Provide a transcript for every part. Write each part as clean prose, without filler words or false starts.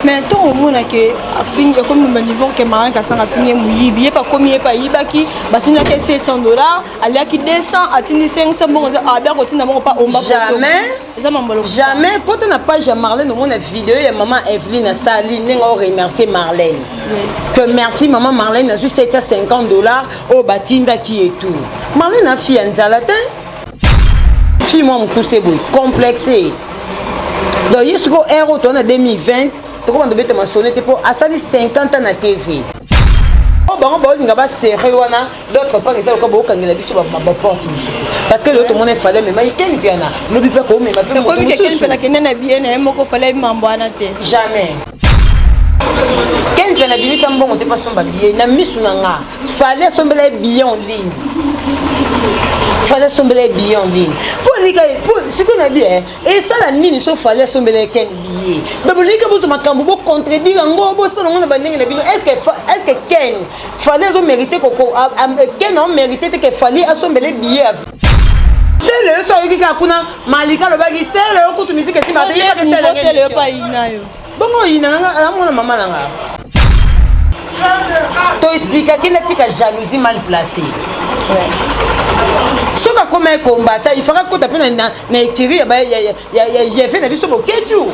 mais tant au moins que fin comme le niveau que Marlène Kassanga fini muyibi pas comme pas yibaki batina que $700 aller qui 200 atini 500 bon a bien continuer pas on va jamais quand on n'a pas jamais Marlène au moins la vidéo et maman Evelyne Sali n'en remercier Marlène que merci maman Marlène a juste $750 au batinda qui est tout Marlène a fille en zalatin fille moi mon cousin boy complexé donc jusqu'au héros en 2020 tu comment devait te mentionner pour à ça 50 ans à TV oh bon bon nga ba serré wana d'autres pas ça ko boka ngela biso ba porte parce que l'autre monde fallait mais il ken piana no bi pas ko mais pas comme quelqu'un peut la kenena bien et moko fallait mambwana te jamais ken piana bi ça mbongo te pas somba bien na misu nga fallait sombela bien en ligne fallait sombele billet en ligne pour dire pour ce qu'on a bien et ça la ligne sauf fallait sombele ken billet mais pour dire que vous makambo bo contredire ngo bo ça on ba ndenge na bino est-ce que ken fallait zo mériter koko ken on mérité que fallait sombele billet c'est le ça qui kuna malika le bagi c'est le ko tu musique si matin c'est le pas inayo bongo ina nga mona mama nga to expliquer qu'il a tika jalousie mal placée ce que comme un combattant il fera qu'on t'appelle na écrire ya fait na biso boketu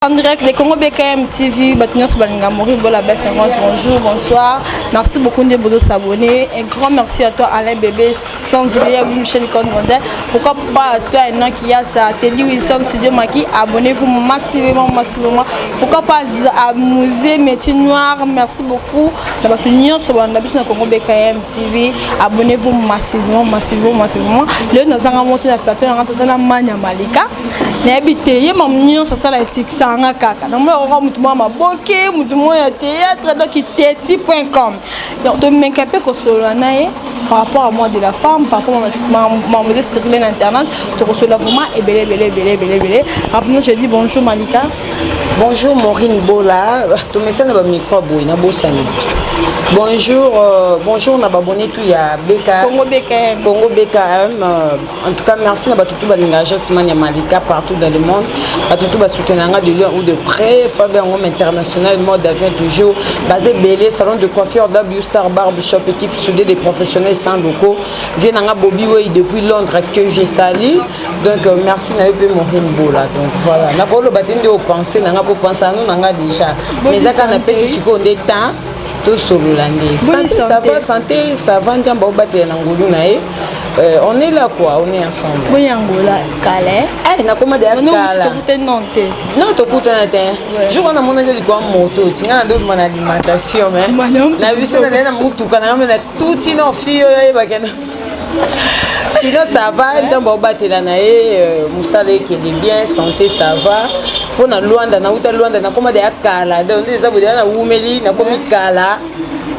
En direct de Congo BKM TV, bonjour, bonsoir. Merci beaucoup de vous s'abonner. Un grand merci à toi Alain Bébé, sans oublier Michel Conrondel. Pourquoi pas à toi un qui a sa télé Wilson Studio Maki, abonnez-vous massivement. Pourquoi pas à Musée Métier Noir, merci beaucoup. La Batunia, c'est bon, la Congo BKM TV, abonnez-vous massivement. Le nous avons monté la plateforme dans la Mania Malika. N'habitez pas mon ça ça la fixe en kaka. Donc moi on va ma boké, mutumo ya théâtre donc teti.com. Donc de m'inquiéter que cela nae par rapport à moi de la femme, par rapport à ma modèle sur l'internet, tu reçois vraiment et belé. Après je dis bonjour Malika. Bonjour Maureen Bola, tu mets ça dans le micro boy na bosani. Bonjour na babonné tout ya BK Congo BKM en tout cas merci na batutu balingage semana Malika partout dans le monde batutu ba soutenir de loin ou de près Fabien Homme international mode d'avion toujours basé belé salon de coiffure W Star Barbershop équipe soudée des professionnels sans locaux vient na Bobby Way depuis Londres que j'ai sali donc merci na peu Maureen Bola donc voilà na ko lo batende au penser na pour penser à nous na déjà mais ça na pesi siko de temps tout sur l'année. Santé, ça va, on est là quoi, on est ensemble. Oui, Angola, Calais. Eh, na comment dire Calais? Non, tu écoutes un je vois na mon avis quoi moto, tu as d'autres mon alimentation mais. Na vu ça na mutu kana na tout ino fille sinon ça va, tant battre la nae, musale qui est bien, santé ça va. Pour na Luanda na uta Luanda na comment dire Kala, donc les abonnés na Oumeli na comme Kala.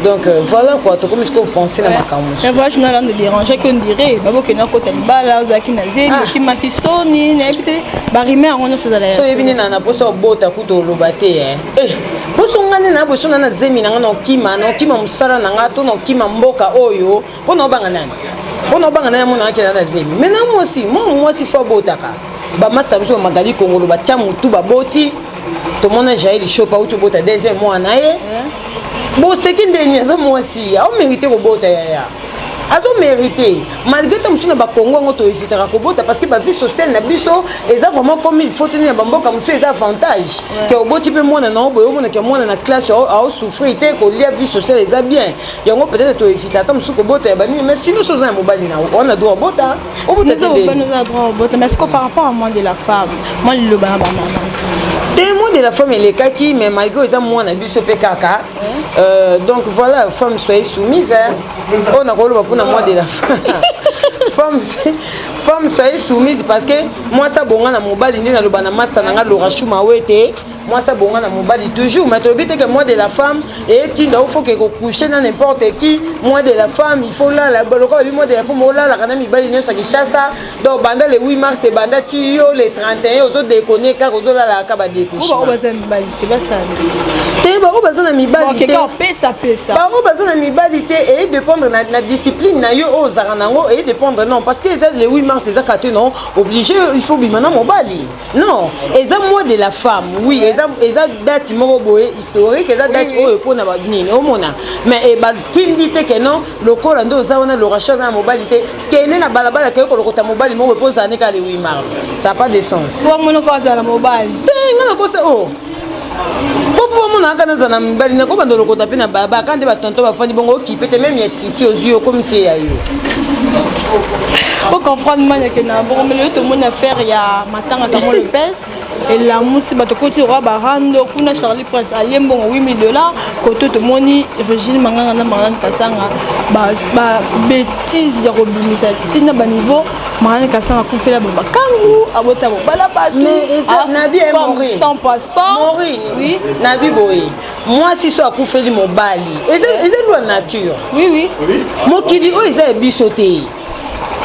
Donc voilà quoi, tu comme ce que vous pensez dans ma camus. Mais voilà, je n'ai rien de déranger qu'on dirait, mais bon que n'a côté bala, zaki na zemi, qui m'a qui soni, n'habite, barimé en on se d'aller. So yebini na na poso bota kuto lobate eh. Poso ngane na poso na zemi na no kima musala na ngato no kima mboka oyo, pona obanga nani. Pona obanga nani mona ke na zemi. Mais na moi aussi faut botaka. Ba mata biso magali Congo ba tia mutu ba boti. To mona jaili chopa uto bota deuxième mois na ye. Bon, c'est qu'une dernière, moi aussi, on mérite au beau tailleur. azo mérité malgré ta musuna ba Congo ngo to évitera ko bota parce que ba vie sociale na biso eza vraiment comme il faut tenir ba mboka musu eza avantage que oboti pe mona na oboyo mona ke mona na classe au souffrir te ko lia vie sociale eza bien yango peut-être to éviter ta musu ko bota ba mais sinon so za mobali na on a droit bota on peut dire on a droit bota mais est-ce que par rapport à moi de la femme moi le ba maman témoin de la femme elle est kaki mais malgré eza mona biso pe kaka donc voilà femme soyez soumise on a rôle pour moi de la femme soyez soumise parce que moi ça bonga na mobali ni na loba na master na nga Laura Chouma wete moi ça bonga na mobali toujours mais tu obite que moi de la femme et tu dois faut que coucher dans n'importe qui moi de la femme il faut là la boloko moi de la femme là la kana mibali ne so ki chassa donc banda le 8 mars et banda tu yo les 31 aux autres déconner car aux autres là ka ba découcher on va ça mibali te ba ça te ba o bazana mibali te OK pesa ba o bazana mibali te et dépendre na discipline na yo o zaranango et dépendre non parce que les 8 mars c'est ça non obligé il faut bimana mobali non et ça moi de la femme oui eza date moko boye historique eza date oyo pona ba nini o mona mais e ba tindi te que non lokola ndo za wana lo rachat na mobali te kene na balabala ke ko lokota mobali moko poza ne ka le 8 mars ça pas de sens pour mon ko za la mobali te ngana ko se o popo mona kana za na mobali na ko bando lokota pe na baba kande ba tonto ba fandi bongo ki pete même ya tisi aux yeux comme c'est ya yo pour comprendre moi que na bon mais tout le monde faire il y a matanga comme le pèse et la mousse bato côté roi barando kuna Charlie Prince aliembo $8,000 côté to moni Virginie Manganga na Marlène Kasanga ba bêtise ya robimisa tina ba niveau Marlène Kasanga kufela ba kangu abota bala ba mais nabi est mort sans passeport oui nabi boy moi si so akufeli mobali eza loi nature oui mokili o eza bisoté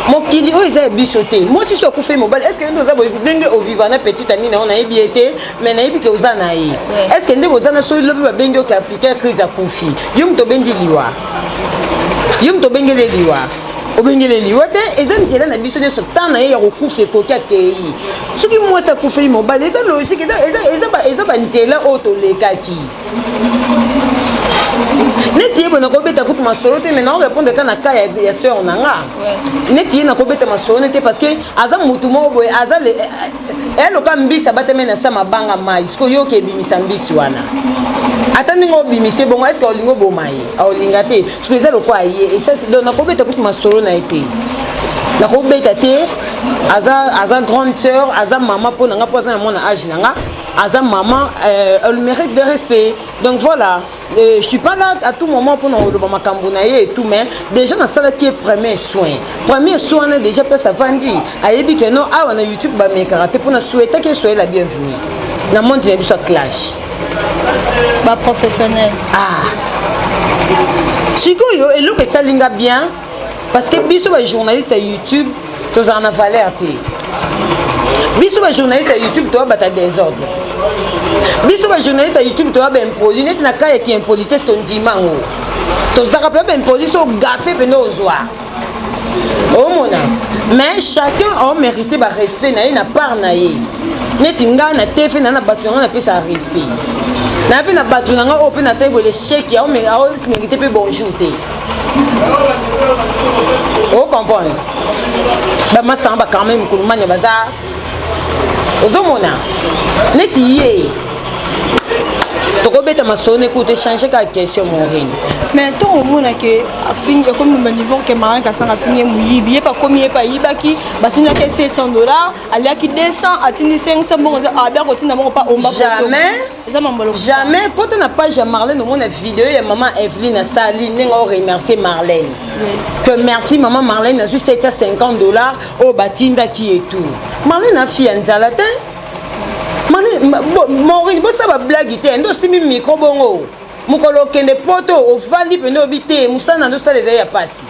mokili o eza bisoté moi si so akufeli mobali est-ce que ndo za benge au vivant na petite amie na on a ebiete mais na ebi ke ozana ye est-ce que ndeko ozana so lobi ba benge o ka appliquer crise akufi yum to bengi liwa yum to bengele liwa obengele liwa te eza ntela na biso ne so tana ye ya kokufa ko kakei soki moi sa kufeli mobali eza logique eza ba ntela o to lekaki neti bon ko beta ko masolo te mais non répondre quand na cas ya sœur nanga neti na ko beta masolo te parce que aza mutu mo boy aza le elo ka mbisa bateme na sama banga mai sko yo ke bimisa mbisi wana atani ngo bimise bongo est-ce que olingo bomai a olinga te sko eza lokwa ye et ça c'est donc na ko beta ko masolo na été na ko beta te aza grande sœur aza maman pour nanga poza na mona âge nanga aza maman elle mérite de respect donc voilà je suis pas là à tout moment pour nous le makambunaye et tout mais déjà dans ça qui est premier soin déjà peut ça vandi ayebi que non ah on a YouTube ba me karaté pour nous souhaiter que soyez la bienvenue na monde j'ai vu ça clash ba professionnel sikoyo et lo que ça linga bien parce que biso ba journaliste à YouTube tous en a valeur té biso ba journaliste à YouTube toi bata désordre biso ba journaliste à YouTube toi ben poli net na kaya ki impolitesse ton dimango to zaka pe ben poli so gafé pe no zwa o mona mais chacun a mérité ba respect na na part na ye net nga na tefe na batu na pe sa respect na pe na batu na nga o pe na table chèque ya o mérité pe bonjour té o comprendre ba masamba quand même kulumanya baza ozomona neti ye tokobeta masone écoute changer ka question mon reine mais to omona ke afingi comme le niveau que Marlène Kasanga fingi muyibi pas combien pas yibaki batina ke $700 aliaki 200 atini 500 bon abia kotina mo pas omba jamais quand on n'a pas jamais Marlène on a vidéo ya maman Evelyne Sali nengo remercier Marlène que merci maman Marlène a juste $750 au batinda qui et tout Marlène a fille nzalata Maureen, ça va blague te ndo simi micro bongo mukolo kende poto ofandi pendo obite musana ndo ça les ya passi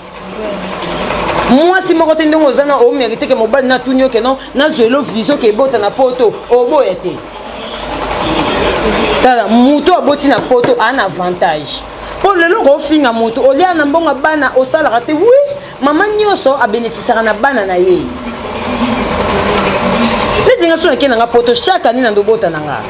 moi si moko te ndongo zana o mérité que mobali na tunyo que non na zelo viso que bota na poto obo ete tala muto aboti na poto un avantage pour le logo finga muto olia na mbonga bana osala rate oui maman nyoso a bénéficier na bana na ye les dinga sona ke nanga poto chaque année na ndobota nanga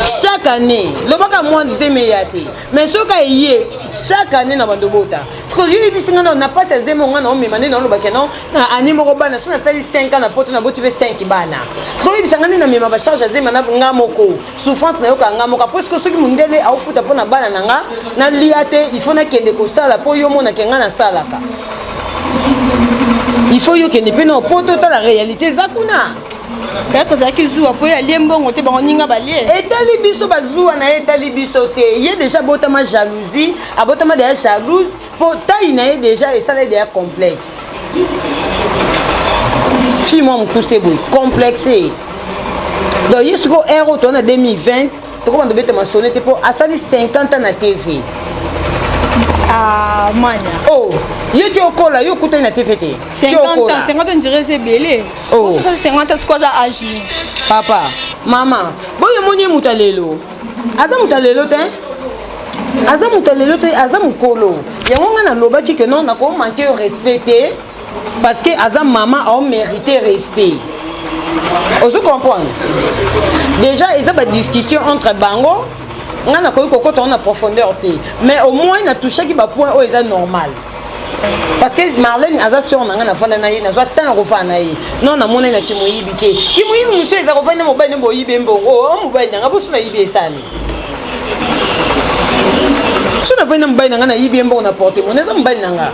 chaque année lobaka moi disait meyate mais ce cas yé chaque année na bandobota parce que je bisinga na pas ces émotions na omemane na lobaka non année moko bana so na sali 5 ans na poto na boti 5 bana parce que bisinga na mema ba charge azema na nga moko souffrance na yoka nga moko parce que soki mundele au futa pona bana na nga na liate il faut na kende ko sala po yo mona kenga na salaka il faut yo kende pe na poto ta la réalité zakuna peut-être ça qui joue après aller mbongo te bango ninga balie etali biso bazua na etali biso te ye déjà botama jalousie abotama déjà jalouse po taille na ye déjà et ça là déjà complexe fi moi mukuse boy complexé donc yesuko héros to na 2020 to ko bando beta masonete po asali 50 ans na TV ah mania oh yo tu okola yo kuta na TV te 50 ans dirait c'est belé oh ça 50 ans quoi ça âge papa maman boyo moni mutalelo aza mutalelo te aza mukolo yango nga na lobaki que non na ko manquer respect parce que aza maman a mérité respect ozo comprendre déjà ils ont une discussion entre bango nga na koyi kokota en profondeur te mais au moins na touché ki ba point o est normal parce que Marlène aza sur na nga na fanda na ye na zo tan rofa na ye non na mona na kimoyibi te kimoyibi monsieur eza rofa na mobile na boyibe mbongo o mobile na nga bosu na yibe esani suna vena mobile na nga na yibe mbongo na porte mon eza mobile na nga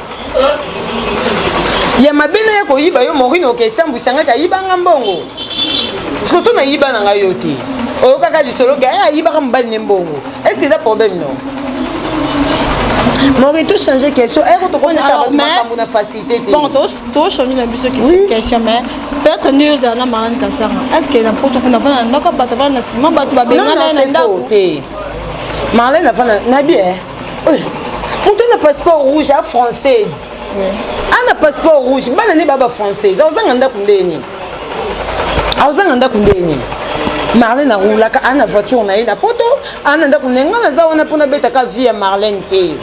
ya mabena ya koyiba yo morino ke sambusanga ka yibanga mbongo parce que sona yiba na nga yo te o kaka lisolo ke ya yibaka mobile ne mbongo est-ce que ça problème non Maurice, tout changer question. Est-ce que tu connais ça va na facilité? Bon, tu changer la question, mais peut-être nous allons marrer comme ça. Est-ce que n'importe quoi n'a pas n'a pas battre na sima battre ba benga na ndako. Marlène n'a pas na bien. Pour ton passeport rouge à française. Un passeport rouge, bana ne baba française. Ozanga ndako ndeni. Ozanga ndako ndeni. Marlène a roulé à voiture na ina poto ana ndako nenga na za wana pona beta ka vie Marlène te.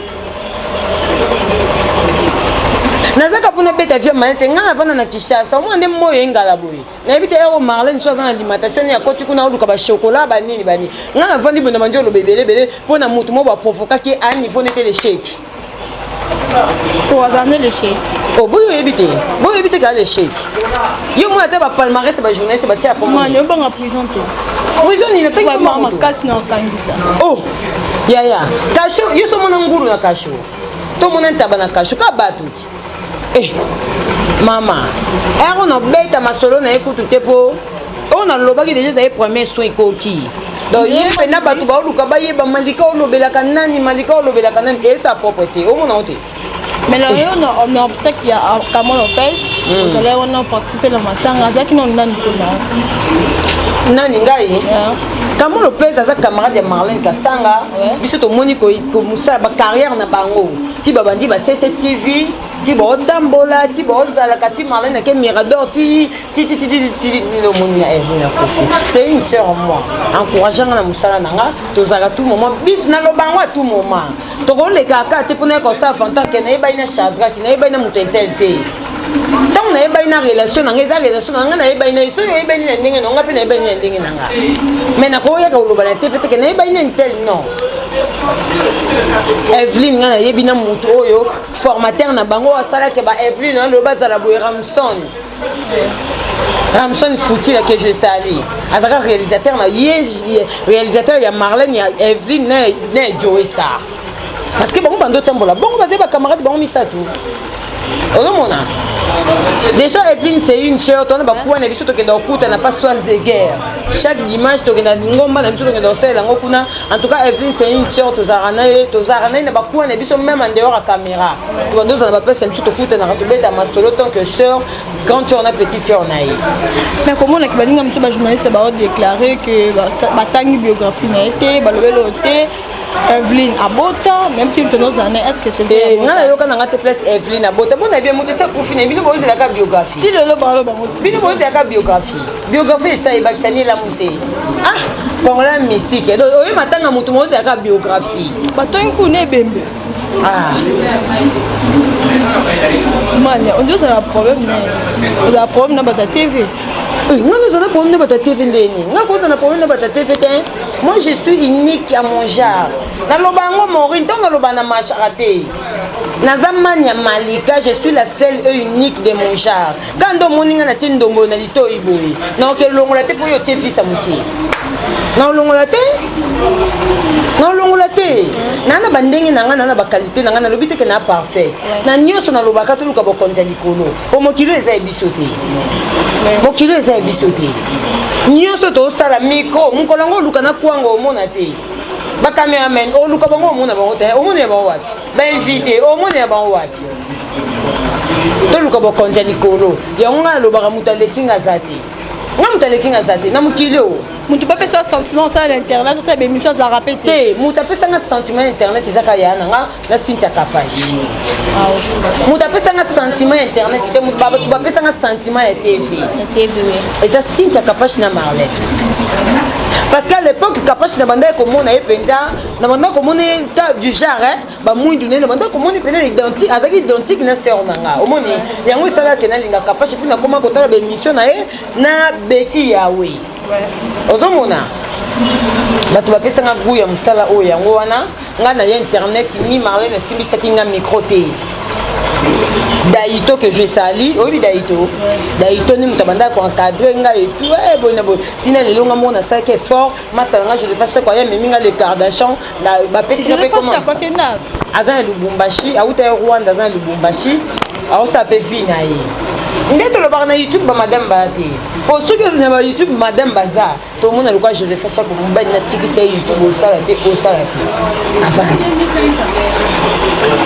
Nazaka pona beta vie Marlène te nga na vana na Kishasa o mwande moyo engala boye. Na bita ero Marlène so za na alimentation ya koti kuna oluka ba chocolat ba nini bani. Nga na vandi bona manjolo bebele pona mutu mo ba provoquer ki a niveau nete le chèque. Pour azane le chèque. Oh boyo ebite ka le chèque. Yo moi ta ba palmarès ba journaliste ba tia pour moi. Yo ba prison te. Prison ni na tangi mama casse na kangisa. Oh. Ya. Kasho, yo so mona nguru na kasho. To mona ntaba na kasho ka batuti. Mama. Ero no beta masolo na ekutu te po. On a lobaki déjà za premier soin koki. Donc il y a na batu ba oluka ba yeba malika olobelaka nani et sa propreté. O mona ote. Mais là, on a observé qu'il y a Kamon Lopez, vous allez participer le matin, Razaki non nani nani ngai Kamon Lopez aza camarade de Marlène Kasanga biso to moni ko musa ba carrière na bango ti babandi ba CCTV ti ba odambola ti ba ozala kati Marlène ke Mirador ti le moni na Evina Kofi c'est une sœur moi encourageant na musala nanga to zala tout moment bis na lo bango à tout moment to ko le kaka te pona ko sa fanta ke na ba ina chadra ki na ba ina mutentel te tant na ba ina relation na ngeza relation na na ba ina so ba ina ndenge no ngapi na ba ina ndenge nanga mais na ko ya ko lo bana te fete ke na ba ina intel non Evelyne ngana yebina mutu oyo formateur na bango asala ke ba Evelyne lo bazala bo Ramson Fouti là que je salue azaka réalisateur na réalisateur ya Marlène ya Evelyne na Joe Star parce que bon bando tambola bon bazé ba camarade bon misato Romona. Déjà, Evelyne, c'est une sœur. On a beaucoup de choses qui n'a pas soif de guerre. Chaque dimanche, on a en tout cas, Evelyne, c'est une sœur. On a beaucoup de choses même en dehors de la caméra. On a pas tant que sœur. Quand tu en as petite, on a. Mais comment les journalistes ont déclaré que la biographie n'a été, Evelyne Abota, même si nous années, est-ce que c'est vrai? Non, il y a une place Evelyne Abota. Bon, bien monté ça pour finir. Bino bozi la biographie. Si le balo bango. Bino bozi la biographie. Biographie ça il va sani la mousse. Ah, Congolais mystique. Donc, oui, maintenant mutu bozi la biographie. Bato nkune bembe. Ah. Man, on dit ça a problème. Il y a problème dans ta TV. Moi je suis unique à mon genre. Je suis la seule et unique de mon genre. Quand on est na tindombo na lito iboy. Non que longola te pour yo te fils amuki. Non longola te. Non longola te. Nana bandenge nanga nana ba qualité nanga na lobite que na parfait. Na nyoso na lobaka to luka bokonza likolo. O mokilo eza ebisote. Mokilo eza ebisote. Nyoso to sala micro mukolongo luka na kwango omona te. Ba cameraman o luka bango omona bango te. Omona ba wapi. Ba invité omona ba wapi. To luka bokonza likolo. Yonga lobaka mutaleki ngazati. Nga mutaleki ngazati na mokilo. Mutu pas pesa sentiment ça à l'internet, ça c'est émission ça répéter. Mutu pesa nga sentiment internet izaka yana nga na Cynthia Kapashi. Mutu pesa nga sentiment internet ite mutu ba pesa nga sentiment ya TV. TV oui. Et ça Cynthia Kapashi na Marlène. Parce qu'à l'époque Kapashi na banda ko mona epenza na banda ko mona ta du genre ba mwindu ne na banda ko mona pena identique azaki identique na sœur nanga. Omoni yango sala ke na linga Kapashi tina koma ko tala ba émission na e na Betty Yawe. Ozomona bato bapesa nga goût ya musala oyo yango wana nga na ya internet ni Marlène asimbisaki nga micro te Daito que je sali obi Daito ni mutabanda ko encadrer nga et tout bona bo tina lelo nga mona ça qui est fort masala nga je le fais quoi ya meminga le Kardashian na bapesa nga pe comment azan Lubumbashi auta Rwanda azan Lubumbashi au ça peut vina yi ndete lo barna YouTube ba madame bati pour ceux qui ne ba YouTube madame baza tout le monde a le quoi Joseph ça ko mba na tikisa YouTube au sala te avant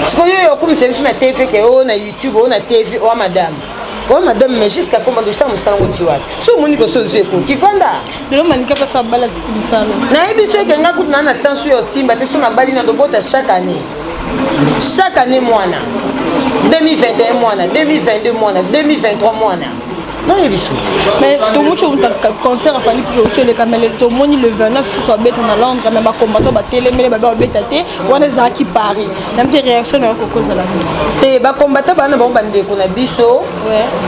ce que yo comme c'est sur la TV que on a YouTube on a TV o madame mais jusqu'à comment de ça musango tiwa so moni ko so zeko ki vanda le manika pas ça bala tiki musalo na ebiso ke nga kutu na tension yo simba te so na bali na dobota chaque année moana 2021 moana 2022 moana 2023 moana non ebiso mais to mucho un concert fali pour tu le camel to moni le 29 soit bête na Londres quand même ba combattre ba télémele ba betate wana za ki Paris même des réactions na ko cause la te ba combattre bana ba bande ko na biso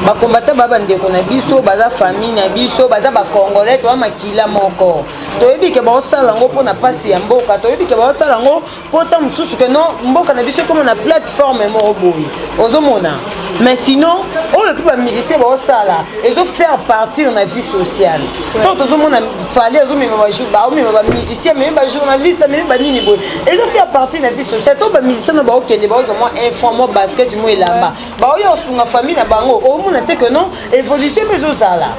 ba combattre ba bande ko na biso baza famille na biso baza ba congolais to makila moko to yebi ke ba osala ngo pona pasi ya mboka to yebi ke ba osala ngo pota mususu ke non mboka na biso comme na plateforme mo boy ozomona mais sinon on le peut musicien ba osala ils ont faire partir na vie sociale donc tout le monde fallait ils ont même ba jour ba même ba musicien même ba journaliste même ba nini boy ils ont faire partir na vie sociale to ba musicien ba okende ba ozoma informer basket mo elamba ba oyo sunga famille na bango o mona te que non évolution bezo sala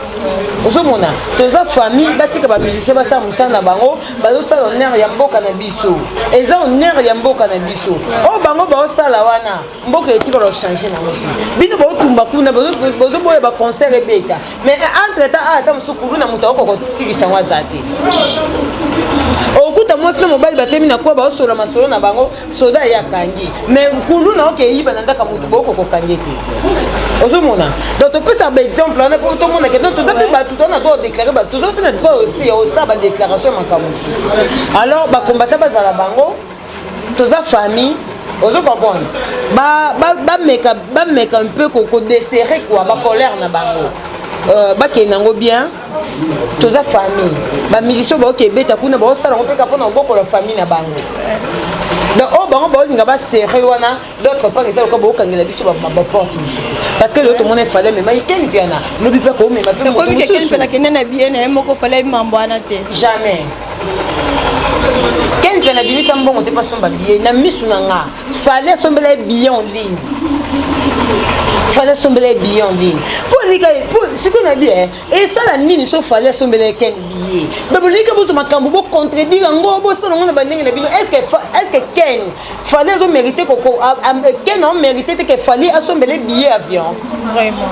ozomona to za famille batika ba musicien ba sa musana bango ba zo sala honneur ya mboka na biso eza honneur ya mboka na biso o bango ba osala wana mboka etika lo changer na moto bino ba otumba kuna bozo boye ba concert ebeta mais entre temps ata musukuru na muto ko tikisa ngwazate okuta mwasi na mobali batemi na kwa ba osola masolo na bango soda ya kangi mais nkulu na oke yiba na ndaka mutu boko ko kangete ozomona donc to pesa ba exemple na ko to mona ke to za pe ba tout on a droit déclarer ba tout ça pe na quoi aussi au ça ba déclaration makamusu alors ba combattre ba za bango to za famille ozo comprendre ba meka un peu ko desserrer quoi ba colère na bango ba ke nango bien toza famille ba musicien ba ke beta kuna ba osala ngopeka pona boko la famille na bango donc oh bango ba linga ba serrer wana d'autres part ça ko kangela biso ba porte mususu parce que l'autre monde fallait mais il ken piana no bi pa ko mais ma pe mo ko ken pena kenena bien na moko fallait mambwana te jamais quel pena bimisa mbongo te pas somba bien na misu nanga fallait sombela bien en ligne fallait sombela bien en ligne pour ce qu'on a dit et ça la nini so fallait sombela ken billet mais bon nika bozo makambo bo contredire ngo bo so ngona bandenge na bino est-ce que ken fallait zo mériter koko ken on mérité que fallait sombela billet avion vraiment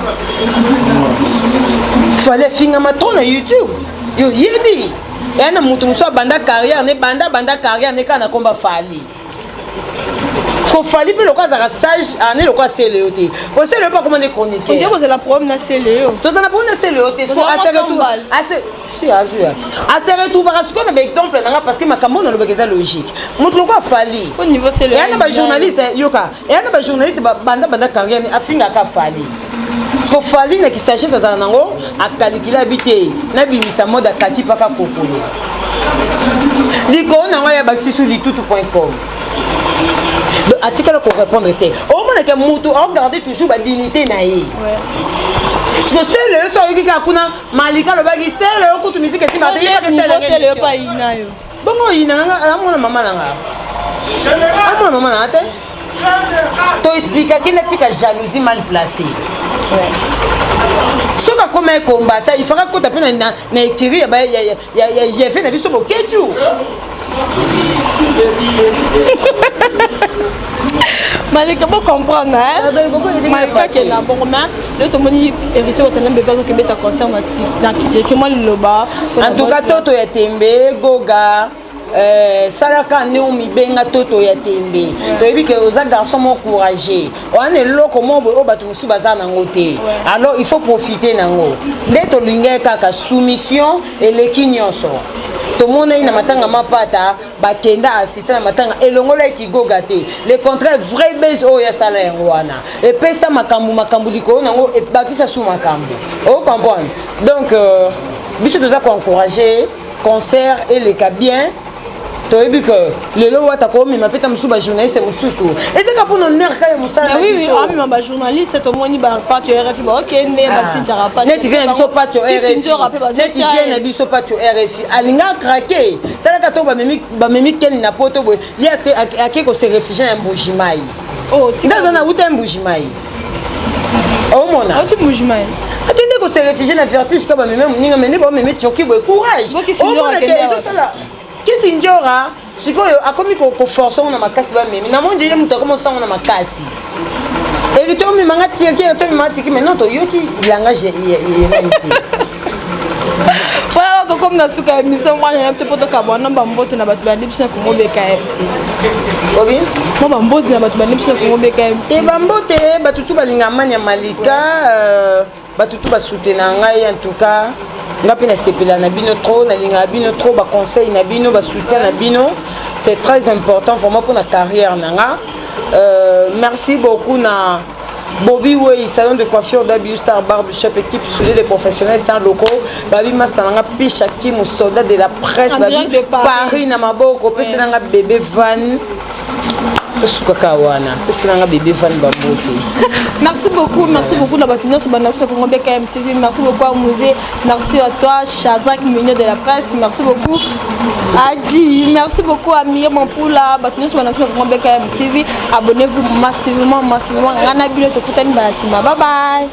fallait finga matona YouTube yo yebi et na mutu so banda carrière ne banda carrière ne kana komba fali ko fali pe lokwa za stage ane lokwa CLEOT pour ça le pas comment des chroniqueurs on dit que c'est la problème na CLEO to na problème na CLEOT est-ce qu'on a tout si azua a tout parce qu'on a exemple nanga parce que makambo na lobekeza logique mutu lokwa fali au niveau CLEO et na ba journaliste yoka et na ba journaliste banda carrière ne afinga ka fali parce que fali na qui s'agit ça nango akalikila bité na bimisa mode akati paka kokolo likolo nango ya bakisi sur litutu.com atikala ko répondre te au moins que mutu on garder toujours ba dignité na ye parce que c'est le so yoki ka kuna malika lo bagi c'est le ko tu musique si ba c'est le pas inayo bongo inanga amona mama nanga amona mama na te to expliquer qu'il n'a tika jalousie mal placée ce que comme un combattant il fera que tu appelles na écrit ya fait na biso boketu Malika pour comprendre hein Malika qui est là bon mais le tout monde héritier au talent bébé que beta concert na pitié que moi le loba en tout cas toto ya tembe goga salaka neumi benga toto ya tembe toyebi que aux garçons mon courageux on est loko mo bo batu musu bazana ngote alors il faut profiter nango ndeto linga kaka soumission et l'équignonso tout le monde na matanga mapata bakenda assistant na matanga elongola kigoga te le contraire vrai base o ya sala ngwana et pesa makambu liko nango et bakisa sous makambu o comprendre donc biso doza ko encourager concert et les cas bien toyebi que lelo wata ko mi mapeta musuba journaliste mususu ezeka pour nos nerfs ka musala oui ami ba journaliste to moni ba part RFI ba OK ne ba sintara pas net vient biso part RFI net vient na biso part RFI alinga craquer talaka to ba memi ken na poto boy yes akeko se réfugié en Mbujimai oh tika na uta Mbujimai oh mona tu Mbujimai atende ko se réfugié na vertige ka ba memi ninga meni ba memi choki boy courage oh mona ke ezosala kisi njora sikoyo akomi ko force on na makasi ba memi na monje ile mutako mo sango na makasi et tu me manga tiaki tu me matiki mais non to yoki langage voilà donc comme na suka mission moi na peut pas kabona bambote na batu ba dipsi na Congo BKMT obi mo bambote na batu ba dipsi na Congo BKMT et bambote batu tu balinga manya malika batu tu ba soutenir ngai en tout cas ngapi na sepela na bino trop na linga bino trop ba conseil na bino ba soutien na bino c'est très important vraiment pour la carrière nanga merci beaucoup na Bobby Way salon de coiffure d'Abiu Star Barbershop équipe soudée des professionnels sans locaux babi masananga pichaki mon soldat de la presse babi Paris na maboko pesa nanga bébé van merci beaucoup la bâtiment sur Banassi de Congo BKM TV. Merci beaucoup à Mouzé, merci à toi Shadrach Mignon de la presse, merci beaucoup Adi, merci beaucoup à Miriam Mampoula, bâtiment sur Banassi de Congo BKM TV. Abonnez-vous massivement. Bye bye.